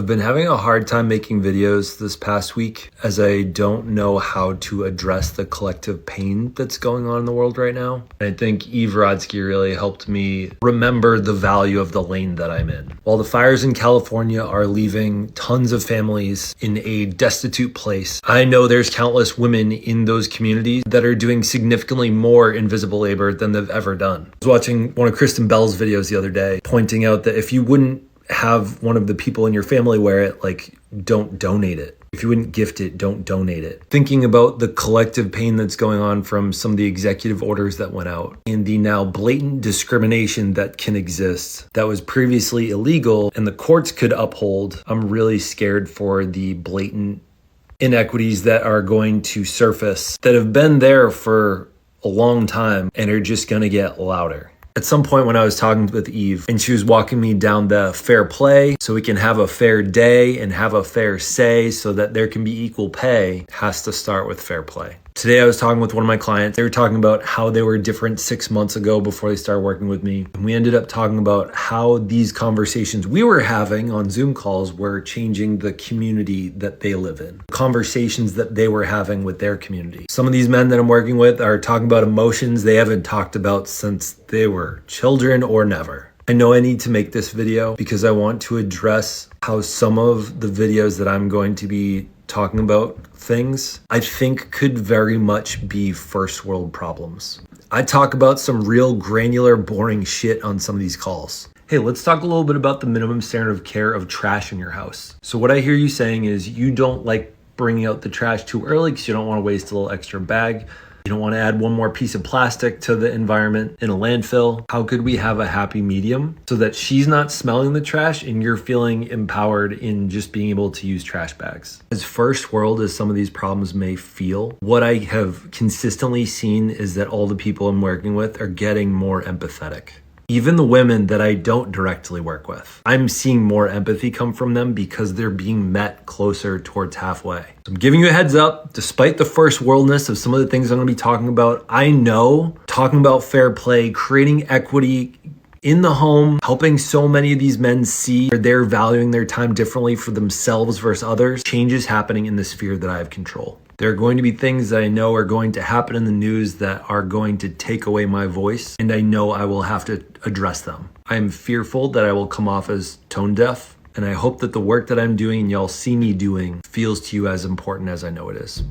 I've been having a hard time making videos this past week as I don't know how to address the collective pain that's going on in the world right now. And I think Eve Rodsky really helped me remember the value of the lane that I'm in. While the fires in California are leaving tons of families in a destitute place, I know there's countless women in those communities that are doing significantly more invisible labor than they've ever done. I was watching one of Kristen Bell's videos the other day, pointing out that if you wouldn't have one of the people in your family wear it, like, don't donate it. If you wouldn't gift it, don't donate it. Thinking about the collective pain that's going on from some of the executive orders that went out and the now blatant discrimination that can exist that was previously illegal and the courts could uphold, I'm really scared for the blatant inequities that are going to surface that have been there for a long time and are just going to get louder. At some point when I was talking with Eve and she was walking me down the fair play so we can have a fair day and have a fair say so that there can be equal pay, has to start with fair play. Today I was talking with one of my clients. They were talking about how they were different 6 months ago before they started working with me. And we ended up talking about how these conversations we were having on Zoom calls were changing the community that they live in. Conversations that they were having with their community. Some of these men that I'm working with are talking about emotions they haven't talked about since they were children or never. I know I need to make this video because I want to address how some of the videos that I'm going to be talking about things I think could very much be first world problems. I talk about some real granular, boring shit on some of these calls. Hey, let's talk a little bit about the minimum standard of care of trash in your house. So what I hear you saying is you don't like bringing out the trash too early because you don't want to waste a little extra bag. You don't want to add one more piece of plastic to the environment in a landfill. How could we have a happy medium so that she's not smelling the trash and you're feeling empowered in just being able to use trash bags? As first world as some of these problems may feel, what I have consistently seen is that all the people I'm working with are getting more empathetic. Even the women that I don't directly work with, I'm seeing more empathy come from them because they're being met closer towards halfway. So I'm giving you a heads up, despite the first worldness of some of the things I'm gonna be talking about, I know talking about fair play, creating equity in the home, helping so many of these men see they're valuing their time differently for themselves versus others, changes happening in the sphere that I have control. There are going to be things that I know are going to happen in the news that are going to take away my voice, and I know I will have to address them. I am fearful that I will come off as tone deaf, and I hope that the work that I'm doing and y'all see me doing feels to you as important as I know it is.